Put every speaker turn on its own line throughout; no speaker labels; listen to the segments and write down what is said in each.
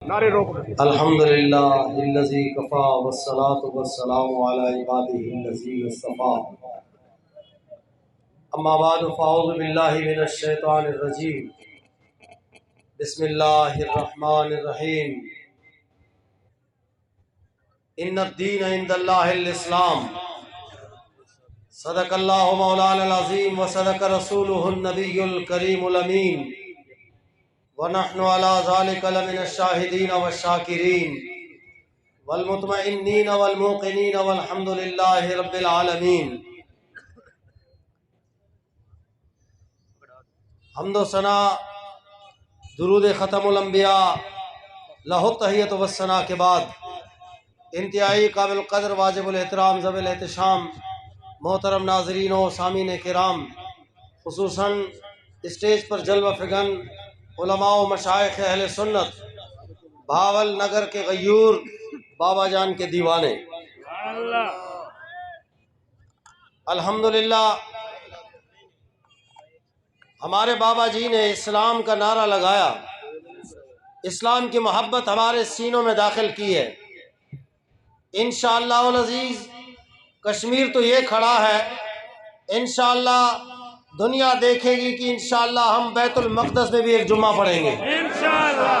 نعرے روک دیں۔
الحمدللہ الذی کفا والصلاة والسلام علی عبادہ الذین اصطفیٰ، اما بعد فاعوذ باللہ من الشیطان الرجیم، بسم اللہ الرحمن الرحیم۔ ان الدین عند اللہ الاسلام، صدق اللہ مولانا العظیم وصدق رسولہ النبی الکریم الامین، ونحن علی ذلک لمن الشاہدین والشاکرین والمطمئنین والموقنین والحمد للہ رب العالمین۔ حمد و ثنا درود ختم الانبیاء لہ التحیۃ والثناء کے بعد انتہائی قابل قدر واجب الاحترام ذوی الاحتشام محترم ناظرین و سامعین کرام، خصوصاً اسٹیج پر جلوہ فگن علماء و مشائخ اہل سنت، بھاول نگر کے غیور بابا جان کے دیوانے، الحمدللہ ہمارے بابا جی نے اسلام کا نعرہ لگایا، اسلام کی محبت ہمارے سینوں میں داخل کی ہے۔ انشاءاللہ العزیز کشمیر تو یہ کھڑا ہے، انشاءاللہ دنیا دیکھے گی کہ انشاءاللہ ہم بیت المقدس میں بھی ایک جمعہ پڑھیں گے انشاءاللہ۔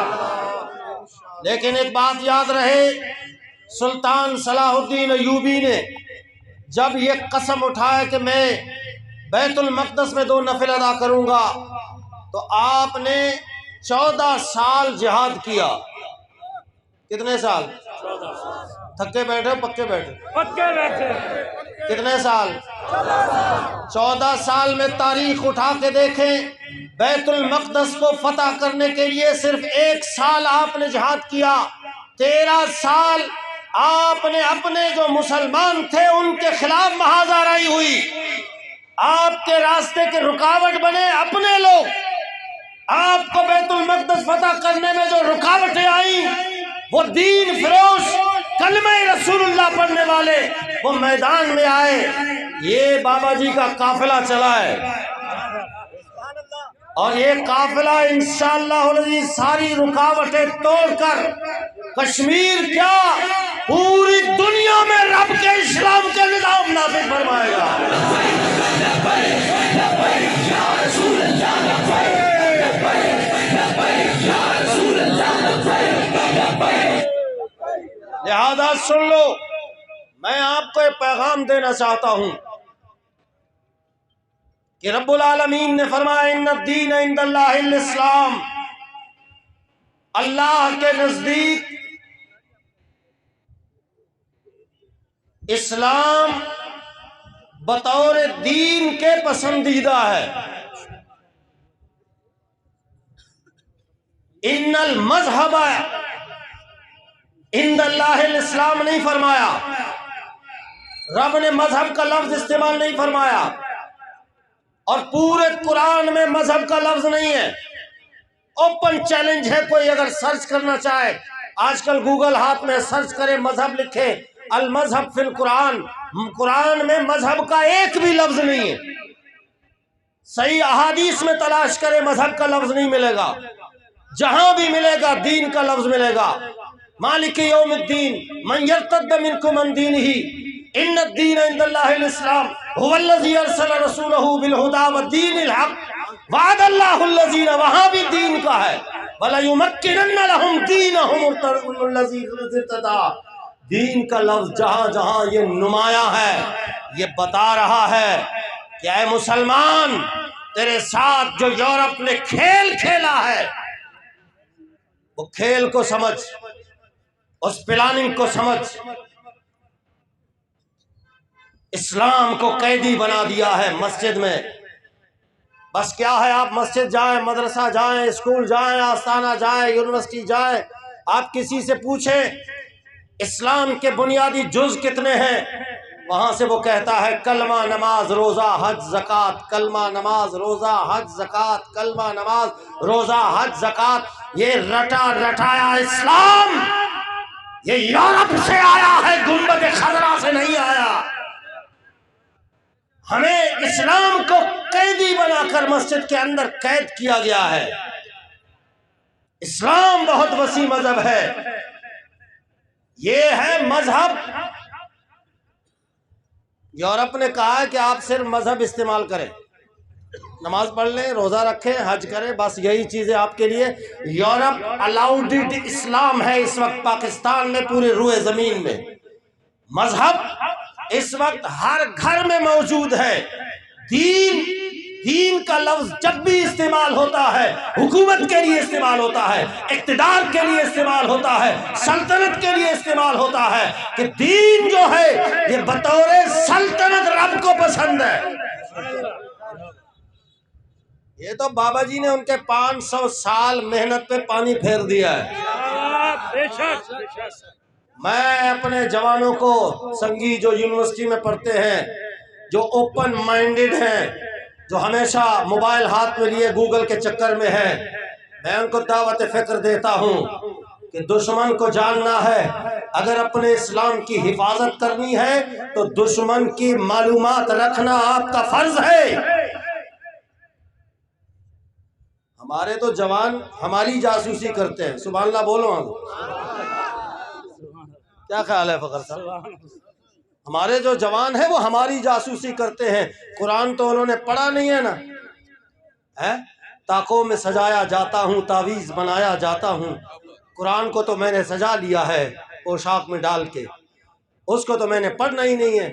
لیکن ایک بات یاد رہے، سلطان صلاح الدین ایوبی نے جب یہ قسم اٹھایا کہ میں بیت المقدس میں 2 نفل ادا کروں گا، تو آپ نے 14 سال جہاد کیا۔ کتنے سال؟ تھکے بیٹھے پکے بیٹھے؟
پکے بیٹھے۔
کتنے سال؟ 14 سال میں تاریخ اٹھا کے دیکھیں، بیت المقدس کو فتح کرنے کے لیے صرف 1 سال آپ نے جہاد کیا، 13 سال آپ نے اپنے جو مسلمان تھے ان کے خلاف محاذ آرائی ہوئی، آپ کے راستے کے رکاوٹ بنے اپنے لوگ، آپ کو بیت المقدس فتح کرنے میں جو رکاوٹیں آئیں وہ دین فروش کلمہ رسول اللہ پڑھنے والے وہ میدان میں آئے، یہ بابا جی کا قافلہ چلا ہے، اور یہ قافلہ انشاءاللہ العزیز ساری رکاوٹیں توڑ کر کشمیر کیا پوری دنیا میں رب کے اسلام کے نظام نافذ فرمائے گا۔ لہذا سن لو، میں آپ کو ایک پیغام دینا چاہتا ہوں کہ رب العالمین نے فرمایا ان الدین عند اللہ الاسلام، اللہ کے نزدیک اسلام بطور دین کے پسندیدہ ہے۔ ان المذہب عند اللہ الاسلام نہیں فرمایا، رب نے مذہب کا لفظ استعمال نہیں فرمایا، اور پورے قرآن میں مذہب کا لفظ نہیں ہے۔ اوپن چیلنج ہے، کوئی اگر سرچ کرنا چاہے آج کل گوگل ہاتھ میں، سرچ کرے مذہب لکھے المذہب فی القرآن، قرآن میں مذہب کا ایک بھی لفظ نہیں ہے۔ صحیح احادیث میں تلاش کرے مذہب کا لفظ نہیں ملے گا، جہاں بھی ملے گا دین کا لفظ ملے گا۔ مالک یوم الدین من یرتد منکم عن دینہ ان الدین عند اللہ الاسلام هو الذی ارسل رسولہ بالہدی ودین الحق وعد اللہ الذین، وہاں بھی دین کا ہے، وَلَيُمَكِّنَنَّ لَهُمْ دِينَهُمُ الَّذِي ارْتَضَىٰ۔ دین کا لفظ جہاں جہاں یہ نمایاں ہے، یہ بتا رہا ہے کہ اے مسلمان، تیرے ساتھ جو یورپ نے کھیل کھیلا ہے وہ کھیل کو سمجھ، اس پلاننگ کو سمجھ، اسلام کو قیدی بنا دیا ہے مسجد میں۔ بس کیا ہے، آپ مسجد جائیں، مدرسہ جائیں، اسکول جائیں، آستانہ جائیں، یونیورسٹی جائیں، آپ کسی سے پوچھیں اسلام کے بنیادی جز کتنے ہیں، وہاں سے وہ کہتا ہے کلمہ نماز روزہ حج زکوٰۃ، کلمہ نماز روزہ حج زکوٰۃ، کلمہ نماز روزہ حج زکوٰۃ۔ یہ رٹا رٹایا اسلام یہ یورپ سے آیا ہے، گنبد خضرا سے نہیں آیا۔ ہمیں اسلام کو قیدی بنا کر مسجد کے اندر قید کیا گیا ہے۔ اسلام بہت وسیع مذہب ہے، یہ ہے مذہب۔ یورپ نے کہا ہے کہ آپ صرف مذہب استعمال کریں، نماز پڑھ لیں، روزہ رکھیں، حج کریں، بس یہی چیزیں آپ کے لیے۔ یورپ الاؤڈ اٹ، اسلام ہے اس وقت پاکستان میں، پورے روئے زمین میں مذہب اس وقت ہر گھر میں موجود ہے۔ دین کا لفظ جب بھی استعمال ہوتا ہے حکومت کے لیے استعمال ہوتا ہے، اقتدار کے لیے استعمال ہوتا ہے، سلطنت کے لیے استعمال ہوتا ہے، کہ دین جو ہے یہ بطور سلطنت رب کو پسند ہے۔ یہ تو بابا جی نے ان کے 500 سال محنت پہ پانی پھیر دیا ہے۔ میں اپنے جوانوں کو، سنگی جو یونیورسٹی میں پڑھتے ہیں، جو اوپن مائنڈڈ ہیں، جو ہمیشہ موبائل ہاتھ میں لیے گوگل کے چکر میں ہے، میں ان کو دعوت فکر دیتا ہوں کہ دشمن کو جاننا ہے، اگر اپنے اسلام کی حفاظت کرنی ہے تو دشمن کی معلومات رکھنا آپ کا فرض ہے۔ ہمارے تو جوان ہماری جاسوسی کرتے ہیں، سبحان اللہ بولو ہم۔ کیا خیال ہے فخر صاحب؟ ہمارے جو جوان ہیں وہ ہماری جاسوسی کرتے ہیں۔ قرآن تو انہوں نے پڑھا نہیں ہے نا، تاکوں میں سجایا جاتا ہوں، تعویذ بنایا جاتا ہوں۔ قرآن کو تو میں نے سجا لیا ہے پوشاک میں ڈال کے، اس کو تو میں نے پڑھنا ہی نہیں ہے۔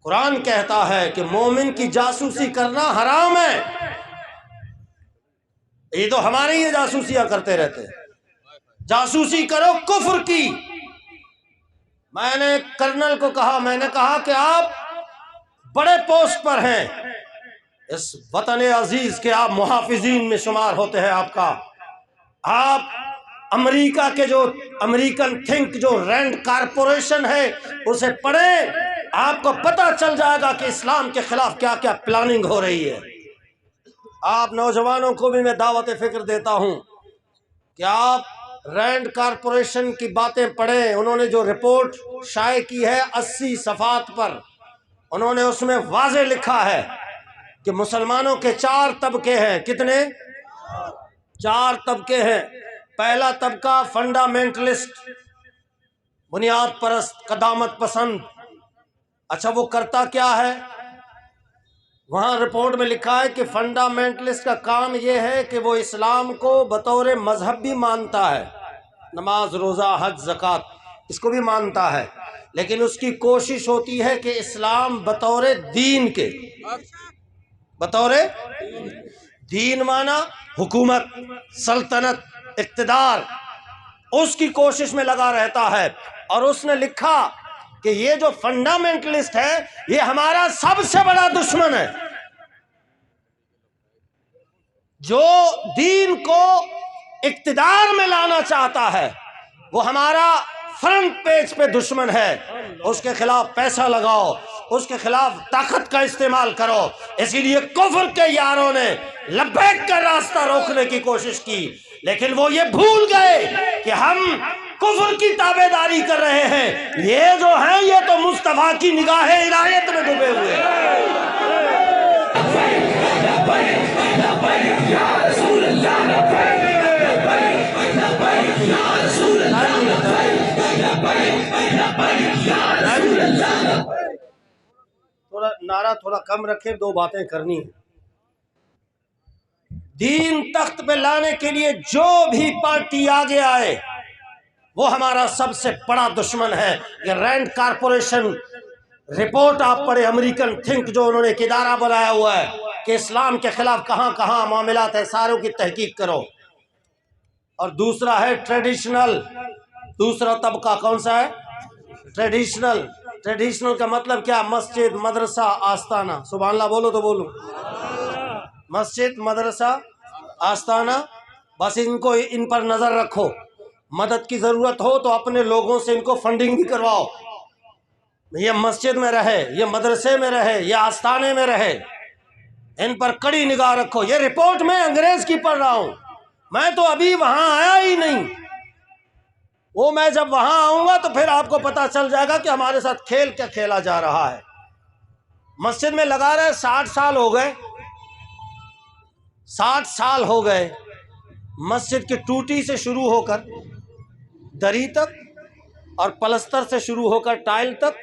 قرآن کہتا ہے کہ مومن کی جاسوسی کرنا حرام ہے۔ یہ تو ہمارے ہی جاسوسیاں کرتے رہتے ہیں۔ جاسوسی کرو کفر کی۔ میں نے کرنل کو کہا، میں نے کہا کہ آپ بڑے پوسٹ پر ہیں اس وطن عزیز کے، آپ محافظین میں شمار ہوتے ہیں، آپ امریکہ کے جو امریکن تھنک جو رینڈ کارپوریشن ہے اسے پڑھیں، آپ کو پتہ چل جائے گا کہ اسلام کے خلاف کیا کیا پلاننگ ہو رہی ہے۔ آپ نوجوانوں کو بھی میں دعوت فکر دیتا ہوں کہ آپ رینڈ کارپوریشن کی باتیں پڑھیں۔ انہوں نے جو رپورٹ شائع کی ہے 80 صفحات پر، انہوں نے اس میں واضح لکھا ہے کہ مسلمانوں کے 4 طبقے ہیں۔ کتنے؟ 4 طبقے ہیں۔ پہلا طبقہ فنڈامنٹلسٹ، بنیاد پرست، قدامت پسند۔ اچھا وہ کرتا کیا ہے؟ وہاں رپورٹ میں لکھا ہے کہ فنڈامنٹلسٹ کا کام یہ ہے کہ وہ اسلام کو بطور مذہب بھی مانتا ہے، نماز، روزہ، حج، زکوٰۃ اس کو بھی مانتا ہے، لیکن اس کی کوشش ہوتی ہے کہ اسلام بطور دین کے، بطور دین مانا حکومت، سلطنت، اقتدار، اس کی کوشش میں لگا رہتا ہے۔ اور اس نے لکھا کہ یہ جو فنڈامنٹلسٹ ہے یہ ہمارا سب سے بڑا دشمن ہے۔ جو دین کو اقتدار میں لانا چاہتا ہے وہ ہمارا فرنٹ پیج پہ دشمن ہے۔ اس کے خلاف پیسہ لگاؤ، اس کے خلاف طاقت کا استعمال کرو۔ اسی لیے کفر کے یاروں نے لبیک کا راستہ روکنے کی کوشش کی، لیکن وہ یہ بھول گئے کہ ہم کفر کی تابع داری کر رہے ہیں، یہ جو ہیں یہ تو مصطفیٰ کی نگاہ عنایت میں ڈوبے ہوئے ہیں۔ تھوڑا نعرہ تھوڑا کم رکھیں، 2 باتیں کرنی ہیں۔ دین تخت پہ لانے کے لیے جو بھی پارٹی آگے آئے وہ ہمارا سب سے بڑا دشمن ہے۔ یہ رینڈ کارپوریشن رپورٹ آپ پڑھے، امریکن تھنک جو انہوں نے ایک ادارہ بنایا ہوا ہے کہ اسلام کے خلاف کہاں کہاں معاملات ہیں، ساروں کی تحقیق کرو۔ اور دوسرا ہے ٹریڈیشنل، دوسرا طبقہ کون سا ہے؟ ٹریڈیشنل۔ ٹریڈیشنل کا مطلب کیا؟ مسجد، مدرسہ، آستانہ۔ سبحان اللہ بولو تو بولو۔ مسجد، مدرسہ، آستانہ، بس ان پر نظر رکھو۔ مدد کی ضرورت ہو تو اپنے لوگوں سے ان کو فنڈنگ بھی کرواؤ، یہ مسجد میں رہے، یہ مدرسے میں رہے، یہ آستانے میں رہے، ان پر کڑی نگاہ رکھو۔ یہ رپورٹ میں انگریز کی پڑھ رہا ہوں، میں تو ابھی وہاں آیا ہی نہیں، وہ میں جب وہاں آؤں گا تو پھر آپ کو پتا چل جائے گا کہ ہمارے ساتھ کھیل کیا کھیلا جا رہا ہے۔ مسجد میں لگا رہے 60 سال ہو گئے، 60 سال ہو گئے، مسجد کی ٹوٹی سے شروع ہو کر دری تک اور پلستر سے شروع ہو کر ٹائل تک،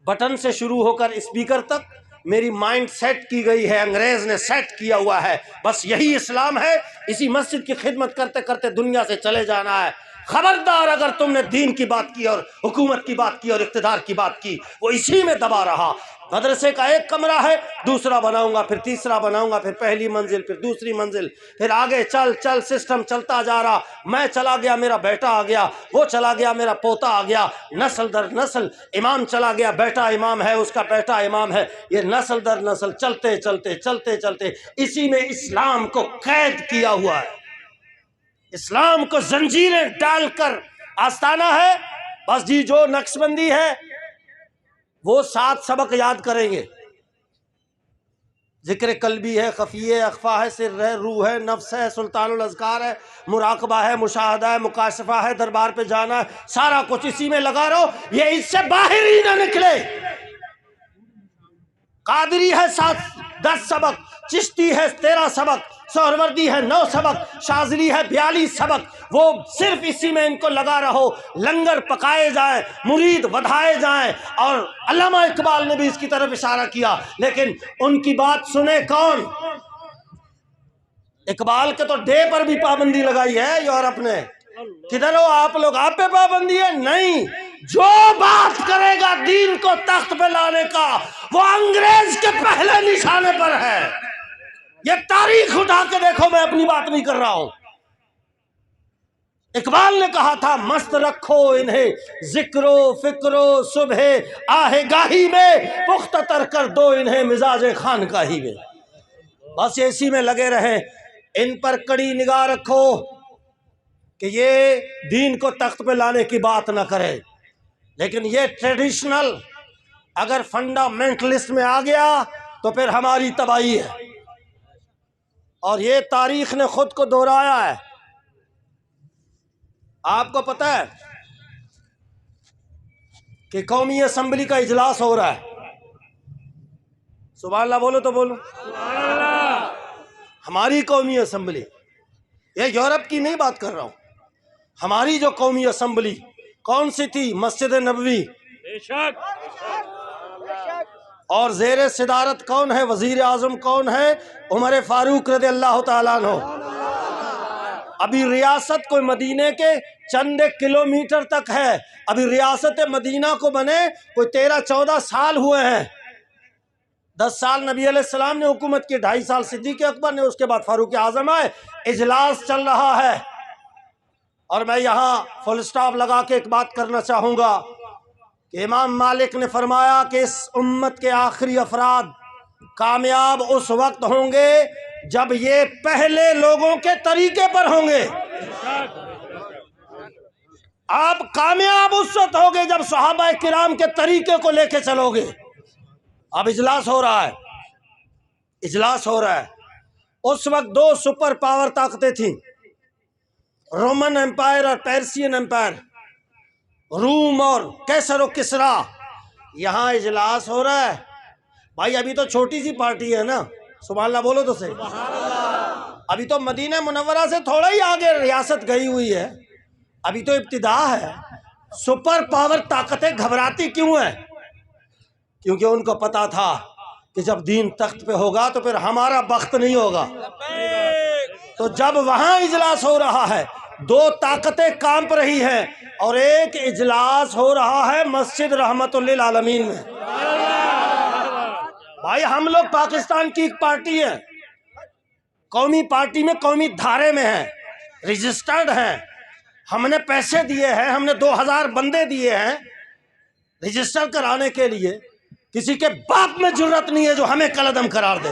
بٹن سے شروع ہو کر اسپیکر تک میری مائنڈ سیٹ کی گئی ہے، انگریز نے سیٹ کیا ہوا ہے، بس یہی اسلام ہے، اسی مسجد کی خدمت کرتے کرتے دنیا سے چلے جانا ہے۔ خبردار اگر تم نے دین کی بات کی اور حکومت کی بات کی اور اقتدار کی بات کی، وہ اسی میں دبا رہا۔ مدرسے کا ایک کمرہ ہے، دوسرا بناؤں گا، پھر تیسرا بناؤں گا، پھر پہلی منزل، پھر دوسری منزل، پھر آگے چل چل سسٹم چلتا جا رہا۔ میں چلا گیا، میرا بیٹا آ گیا، وہ چلا گیا، میرا پوتا آ گیا، نسل در نسل۔ امام چلا گیا، بیٹا امام ہے، اس کا بیٹا امام ہے، یہ نسل در نسل چلتے چلتے چلتے چلتے اسی میں اسلام کو قید کیا ہوا ہے، اسلام کو زنجیریں ڈال کر آستانہ ہے۔ بس جی جو نقش بندی ہے وہ 7 سبق یاد کریں گے، ذکر قلبی ہے، خفی ہے، اخفا ہے، سر ہے، روح ہے، نفس ہے، سلطان الاذکار ہے، مراقبہ ہے، مشاہدہ ہے، مکاشفہ ہے، دربار پہ جانا ہے، سارا کچھ اسی میں لگا رہو، یہ اس سے باہر ہی نہ نکلے۔ قادری ہے 10 سبق، چشتی ہے 13 سبق، سہروردی ہے 9 سبق، شاذلی ہے 42 سبق، وہ صرف اسی میں ان کو لگا رہو، لنگر پکائے جائیں، مرید ودھائے جائیں۔ اور علامہ اقبال نے بھی اس کی طرف اشارہ کیا، لیکن ان کی بات سنے کون؟ اقبال کے تو ڈے پر بھی پابندی لگائی ہے یورپ نے۔ کدھر ہو آپ لوگ؟ آپ پہ پابندی ہے؟ نہیں، جو بات کرے گا دین کو تخت پہ لانے کا وہ انگریز کے پہلے نشانے پر ہے۔ یہ تاریخ اٹھا کے دیکھو، میں اپنی بات نہیں کر رہا ہوں۔ اقبال نے کہا تھا مست رکھو انہیں ذکر و فکر و صبح آہ گاہی میں، پختہ تر کر دو انہیں مزاج خانقاہی میں۔ بس یہ اسی میں لگے رہیں، ان پر کڑی نگاہ رکھو کہ یہ دین کو تخت پہ لانے کی بات نہ کرے، لیکن یہ ٹریڈیشنل اگر فنڈامنٹلسٹ میں آ گیا تو پھر ہماری تباہی ہے، اور یہ تاریخ نے خود کو دہرایا ہے۔ آپ کو پتہ ہے کہ قومی اسمبلی کا اجلاس ہو رہا ہے، سبحان اللہ بولو تو بولو، ہماری قومی اسمبلی، یہ یورپ کی نہیں بات کر رہا ہوں، ہماری جو قومی اسمبلی کون سی تھی؟ مسجد نبوی، اور زیر صدارت کون ہے؟ وزیر اعظم کون ہے؟ عمر فاروق رضی اللہ تعالیٰ عنہ۔ ابھی ریاست کوئی مدینے کے چند کلومیٹر تک ہے، ابھی ریاست مدینہ کو بنے کوئی 13-14 سال ہوئے ہیں۔ 10 سال نبی علیہ السلام نے حکومت کی، 2.5 سال صدیق اکبر نے، اس کے بعد فاروق اعظم آئے۔ اجلاس چل رہا ہے، اور میں یہاں فل سٹاپ لگا کے ایک بات کرنا چاہوں گا کہ امام مالک نے فرمایا کہ اس امت کے آخری افراد کامیاب اس وقت ہوں گے جب یہ پہلے لوگوں کے طریقے پر ہوں گے۔ آپ کامیاب اس وقت ہوگے جب صحابہ کرام کے طریقے کو لے کے چلو گے۔ اب اجلاس ہو رہا ہے، اجلاس ہو رہا ہے۔ اس وقت 2 سپر پاور طاقتیں تھیں، رومن امپائر اور پیرسین امپائر، روم اور کیسر و کسرا۔ یہاں اجلاس ہو رہا ہے، بھائی ابھی تو چھوٹی سی پارٹی ہے نا، سبحان اللہ بولو تو صحیح، ابھی تو مدینہ منورہ سے تھوڑا ہی آگے ریاست گئی ہوئی ہے، ابھی تو ابتدا ہے۔ سپر پاور طاقتیں گھبراتی کیوں ہیں؟ کیونکہ ان کو پتا تھا کہ جب دین تخت پہ ہوگا تو پھر ہمارا بخت نہیں ہوگا۔ تو جب وہاں اجلاس ہو رہا ہے، 2 طاقتیں کانپ رہی ہیں، اور ایک اجلاس ہو رہا ہے مسجد رحمت للعالمین میں۔ بھائی ہم لوگ پاکستان کی ایک پارٹی ہے، قومی پارٹی میں، قومی دھارے میں ہیں، رجسٹرڈ ہیں، ہم نے پیسے دیے ہیں، ہم نے 2000 بندے دیے ہیں رجسٹر کرانے کے لیے۔ کسی کے باپ میں جرت نہیں ہے جو ہمیں کالعدم قرار دے۔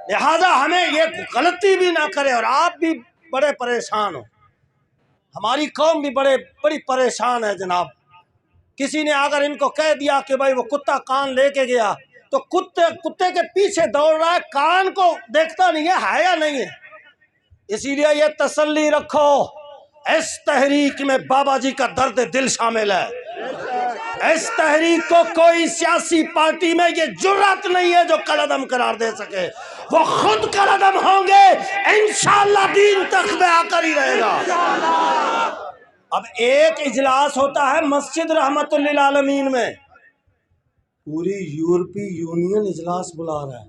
لہذا ہمیں یہ غلطی بھی نہ کرے، اور آپ بھی بڑے پریشان ہو، ہماری قوم بھی بڑی پریشان ہے جناب۔ کسی نے اگر ان کو کہہ دیا کہ بھائی وہ کتا کان لے کے گیا تو کتے کے پیچھے دوڑ رہا ہے، کان کو دیکھتا نہیں ہے یا نہیں ہے۔ اسی لیے یہ تسلی رکھو، اس تحریک میں بابا جی کا درد دل شامل ہے۔ اس تحریک کو کوئی سیاسی پارٹی میں یہ جرات نہیں ہے جو کالعدم قرار دے سکے. وہ خود کالعدم ہوں گے، انشاءاللہ دین تخت میں آ کر ہی رہے گا. اب ایک اجلاس ہوتا ہے مسجد رحمت للعالمین میں، پوری یورپی یونین اجلاس بلا رہا ہے.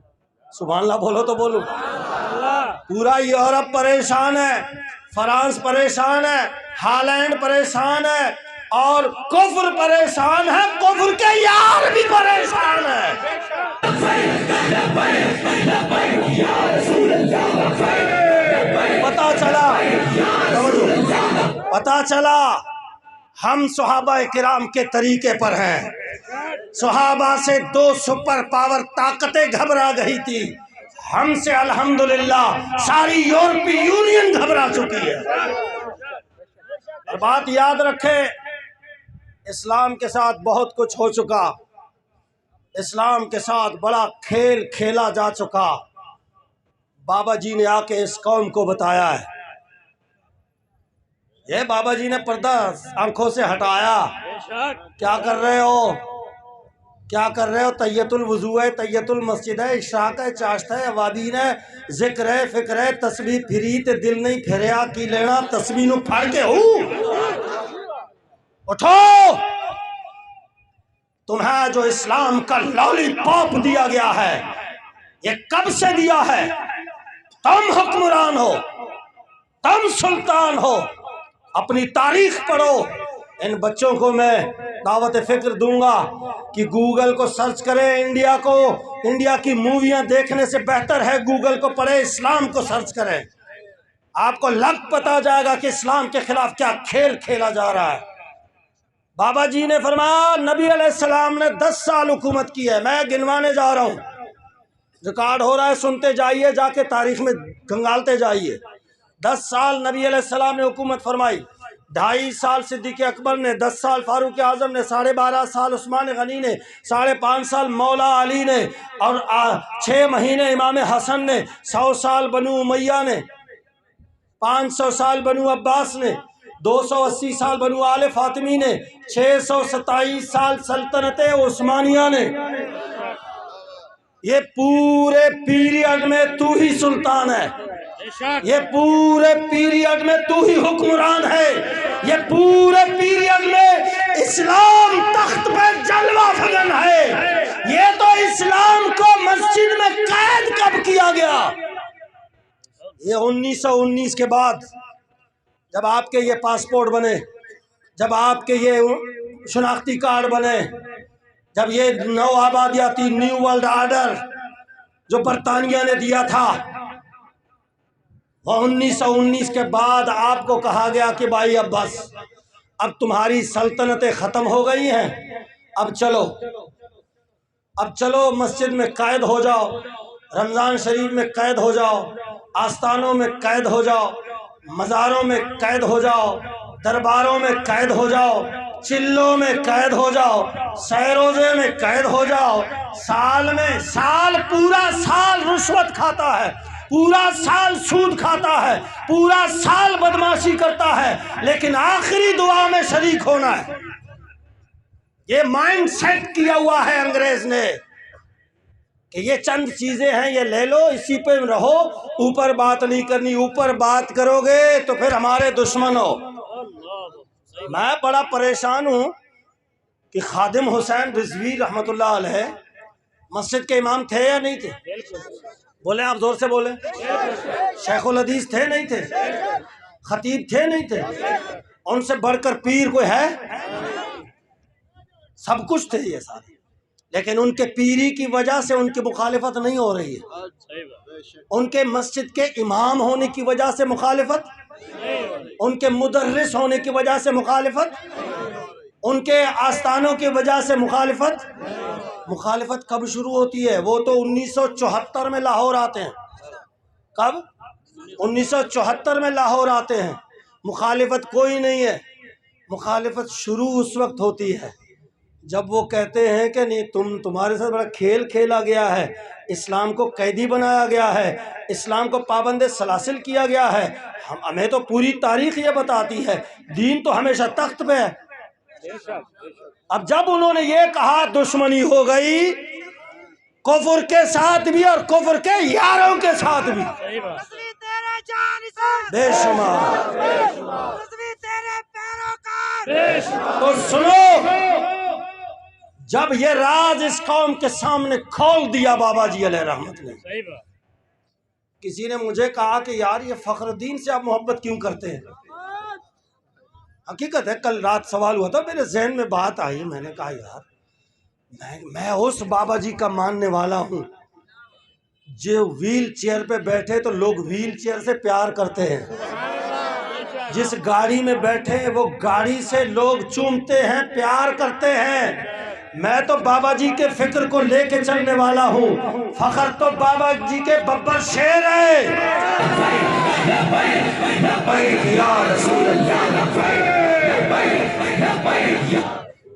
سبحان اللہ بولو تو بولو. پورا یورپ پریشان ہے، فرانس پریشان ہے، ہالینڈ پریشان ہے، اور کفر پریشان ہے، کفر کے یار بھی پریشان ہے. پتا چلا ہم صحابہ کرام کے طریقے پر ہیں. صحابہ سے 2 سپر پاور طاقتیں گھبرا گئی تھی، ہم سے الحمدللہ ساری یورپی یونین گھبرا چکی ہے. اور بات یاد رکھے، اسلام کے ساتھ بہت کچھ ہو چکا، اسلام کے ساتھ بڑا کھیل کھیلا جا چکا. بابا جی نے آ کے اس قوم کو بتایا ہے. یہ بابا جی نے پردہ آنکھوں سے ہٹایا. کیا کر رہے ہو؟ کیا کر رہے ہو؟ تیت الوضو ہے، تیت المسجد ہے، اشراق ہے، چاشت ہے، وادین ہے، ذکر ہے، فکر ہے، تسبیح پھری تے دل نہیں پھریا کی لینا تسبیح نو پھڑ کے اٹھو. تمہیں جو اسلام کا لالی پاپ دیا گیا ہے، یہ کب سے دیا ہے؟ تم حکمران ہو، تم سلطان ہو. اپنی تاریخ پڑھو. ان بچوں کو میں دعوت فکر دوں گا کہ گوگل کو سرچ کریں. انڈیا کی موویاں دیکھنے سے بہتر ہے گوگل کو پڑھیں، اسلام کو سرچ کریں. آپ کو پتا جائے گا کہ اسلام کے خلاف کیا کھیل کھیلا جا رہا ہے. بابا جی نے فرمایا نبی علیہ السلام نے 10 سال حکومت کی ہے. میں گنوانے جا رہا ہوں، ریکارڈ ہو رہا ہے، سنتے جائیے، جا کے تاریخ میں گنگالتے جائیے. 10 سال نبی علیہ السلام نے حکومت فرمائی. 2.5 سال صدیق اکبر نے، 10 سال فاروق اعظم نے، 12.5 سال عثمان غنی نے، 5.5 سال مولا علی نے، اور 6 مہینے امام حسن نے، 100 سال بنو امیہ نے، 500 سال بنو عباس نے، 280 سال بنو آل فاطمی نے، 627 سال سلطنت عثمانیہ نے. یہ پورے پیریڈ میں تو ہی سلطان ہے، یہ پورے پیریڈ میں تو ہی حکمران ہے، یہ پورے پیریڈ میں اسلام تخت پہ جلوہ فگن ہے. یہ تو اسلام کو مسجد میں قید کب کیا گیا؟ یہ 1919 کے بعد، جب آپ کے یہ پاسپورٹ بنے، جب آپ کے یہ شناختی کارڈ بنے، جب یہ نو آبادیاتی نیو ورلڈ آرڈر جو برطانیہ نے دیا تھا، وہ 1919 کے بعد آپ کو کہا گیا کہ بھائی اب بس، اب تمہاری سلطنتیں ختم ہو گئی ہیں، اب چلو مسجد میں قید ہو جاؤ، رمضان شریف میں قید ہو جاؤ، آستانوں میں قید ہو جاؤ، مزاروں میں قید ہو جاؤ، درباروں میں قید ہو جاؤ، چلوں میں قید ہو جاؤ، سہ روزے میں قید ہو جاؤ. سال پورا سال رشوت کھاتا ہے، پورا سال سود کھاتا ہے، پورا سال بدماشی کرتا ہے، لیکن آخری دعا میں شریک ہونا ہے. یہ مائنڈ سیٹ کیا ہوا ہے انگریز نے کہ یہ چند چیزیں ہیں، یہ لے لو، اسی پہ رہو، اوپر بات نہیں کرنی. اوپر بات کرو گے تو پھر ہمارے دشمن ہو. میں بڑا پریشان ہوں کہ خادم حسین رضوی رحمت اللہ علیہ مسجد کے امام تھے یا نہیں تھے؟ بولیں، آپ زور سے بولیں. شیخ الحدیث تھے نہیں تھے؟ خطیب تھے نہیں تھے؟ ان سے بڑھ کر پیر کوئی ہے؟ سب کچھ تھے یہ سارے، لیکن ان کے پیری کی وجہ سے ان کی مخالفت نہیں ہو رہی ہے. ان کے مسجد کے امام ہونے کی وجہ سے مخالفت، ان کے مدرس ہونے کی وجہ سے مخالفت، ان کے آستانوں کی وجہ سے مخالفت. مخالفت کب شروع ہوتی ہے؟ وہ تو 1974 میں لاہور آتے ہیں. کب؟ 1974 میں لاہور آتے ہیں. مخالفت کوئی نہیں ہے. مخالفت شروع اس وقت ہوتی ہے جب وہ کہتے ہیں کہ نہیں، تمہارے ساتھ بڑا کھیل کھیلا گیا ہے، اسلام کو قیدی بنایا گیا ہے، اسلام کو پابند سلاسل کیا گیا ہے. ہمیں تو پوری تاریخ یہ بتاتی ہے، دین تو ہمیشہ تخت پہ ہے. اب جب انہوں نے یہ کہا دشمنی ہو گئی کفر کے ساتھ بھی اور کفر کے یاروں کے ساتھ بھی بے شمار۔ تو سنو، جب یہ راز اس قوم کے سامنے کھول دیا بابا جی علیہ رحمت نے، کسی نے مجھے کہا کہ یار یہ فخر الدین سے آپ محبت کیوں کرتے ہیں؟ حقیقت ہے کل رات سوال ہوا تھا، میرے ذہن میں بات آئی، میں نے کہا یار میں اس بابا جی کا ماننے والا ہوں جو ویل چیئر پہ بیٹھے تو لوگ ویل چیئر سے پیار کرتے ہیں، جس گاڑی میں بیٹھے وہ گاڑی سے لوگ چومتے ہیں، پیار کرتے ہیں۔ میں تو بابا جی کے فکر کو لے کے چلنے والا ہوں، فخر تو بابا جی کے ببر شیر ہے۔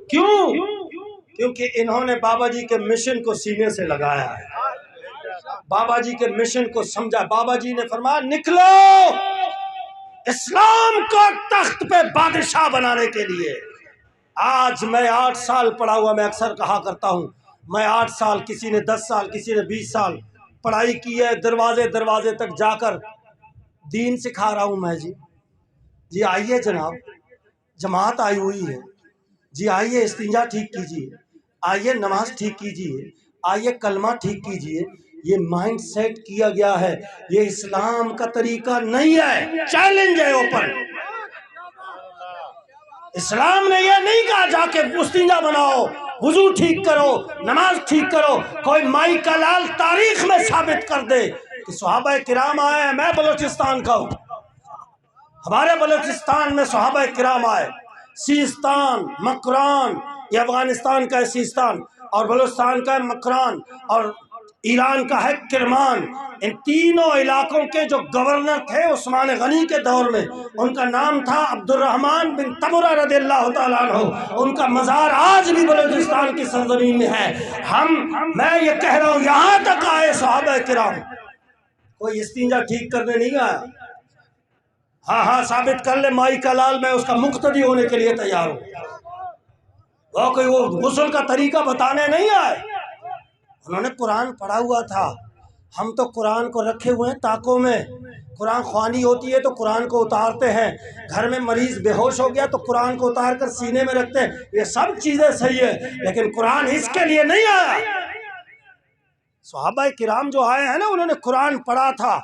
کیوں؟ کیونکہ انہوں نے بابا جی کے مشن کو سینے سے لگایا ہے، بابا جی کے مشن کو سمجھا۔ بابا جی نے فرمایا نکلو اسلام کو تخت پہ بادشاہ بنانے کے لیے۔ آج میں 8 سال پڑھا ہوا، میں اکثر کہا کرتا ہوں میں 8 سال، کسی نے 10 سال، کسی نے 20 سال پڑھائی کی ہے، دروازے دروازے تک جا کر دین سکھا رہا ہوں میں جی آئیے جناب، جماعت آئی ہوئی ہے جی، آئیے استنجا ٹھیک کیجیے، آئیے نماز ٹھیک کیجیے، آئیے کلمہ ٹھیک کیجیے۔ یہ مائنڈ سیٹ کیا گیا ہے، یہ اسلام کا طریقہ نہیں ہے، چیلنج ہے اوپن۔ اسلام نے یہ نہیں کہا جا کے استنجا بناؤ، وضو ٹھیک کرو، نماز ٹھیک کرو۔ کوئی مائی کا لال تاریخ میں ثابت کر دے کہ صحابہ کرام آئے ہیں۔ میں بلوچستان کا ہوں، ہمارے بلوچستان میں صحابہ کرام آئے، سیستان، مکران، یہ افغانستان کا ہے سیستان، اور بلوچستان کا ہے مکران، اور ایران کا ہے کرمان۔ ان تینوں علاقوں کے جو گورنر تھے عثمان غنی کے دور میں، ان کا نام تھا عبد الرحمن بن تمرہ رضی اللہ تعالیٰ عنہ۔ ان کا مزار آج بھی بلوچستان کی سرزمین میں ہے۔ میں یہ کہہ رہا ہوں یہاں تک آئے صحابہ کرام، کوئی استنجا ٹھیک کرنے نہیں آیا۔ ہاں ثابت کر لے مائی کا لال، میں اس کا مقتدی ہونے کے لیے تیار ہوں۔ وہ کوئی وہ غسل کا طریقہ بتانے نہیں آئے، انہوں نے قرآن پڑھا ہوا تھا۔ ہم تو قرآن کو رکھے ہوئے ہیں طاقوں میں، قرآن خوانی ہوتی ہے تو قرآن کو اتارتے ہیں، گھر میں مریض بے ہوش ہو گیا تو قرآن کو اتار کر سینے میں رکھتے ہیں۔ یہ سب چیزیں صحیح ہے، لیکن قرآن اس کے لیے نہیں آیا۔ صحابہ کرام جو آئے ہیں نا، انہوں نے قرآن پڑھا تھا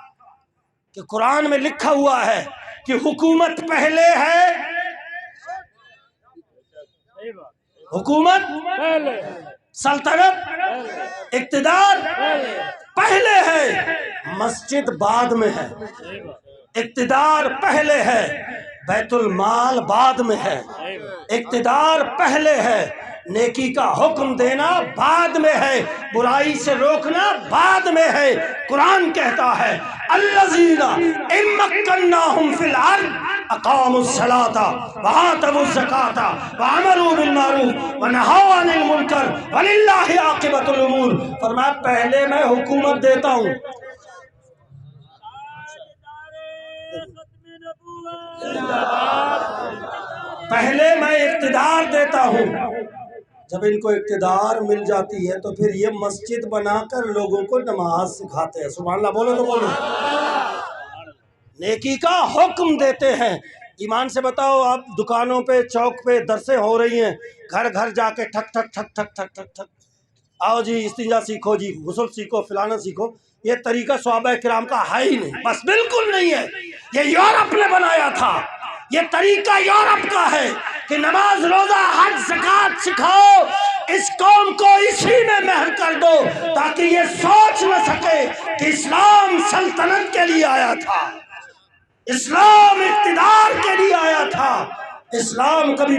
کہ قرآن میں لکھا ہوا ہے کہ حکومت پہلے ہے، حکومت سلطنت اقتدار پہلے ہے، مسجد بعد میں ہے، اقتدار پہلے ہے، بیت المال بعد میں ہے، اقتدار پہلے ہے، نیکی کا حکم دینا بعد میں ہے، برائی سے روکنا بعد میں ہے۔ قرآن کہتا ہے الذین ان مکناہم فی الارض اقاموا الصلاۃ وآتوا الزکاۃ وعملوا بالمعروف ونہوا عن المنکر وللہ عاقبۃ الامور۔ فرمایا پہلے میں حکومت دیتا ہوں، پہلے میں اقتدار دیتا ہوں، جب ان کو اقتدار مل جاتی ہے تو پھر یہ مسجد بنا کر لوگوں کو نماز سکھاتے ہیں۔ سبحان اللہ بولو تو بولو، نیکی کا حکم دیتے ہیں۔ ایمان سے بتاؤ، آپ دکانوں پہ چوک پہ درسیں ہو رہی ہیں، گھر گھر جا کے ٹھک ٹھک ٹھک ٹھک ٹھک ٹھک ٹھک، آؤ جی استنجا سیکھو جی، غسل سیکھو، فلانا سیکھو۔ یہ طریقہ صحابہ کرام کا ہے ہی نہیں، بس بالکل نہیں ہے، یہ یورپ نے بنایا تھا۔ یہ طریقہ یورپ کا ہے کہ نماز روزہ حج زکوٰۃ سکھاؤ، اس قوم کو اسی میں مہر کر دو تاکہ یہ سوچ نہ سکے کہ اسلام سلطنت کے لیے آیا تھا، اسلام اقتدار کے لیے آیا تھا، اسلام کبھی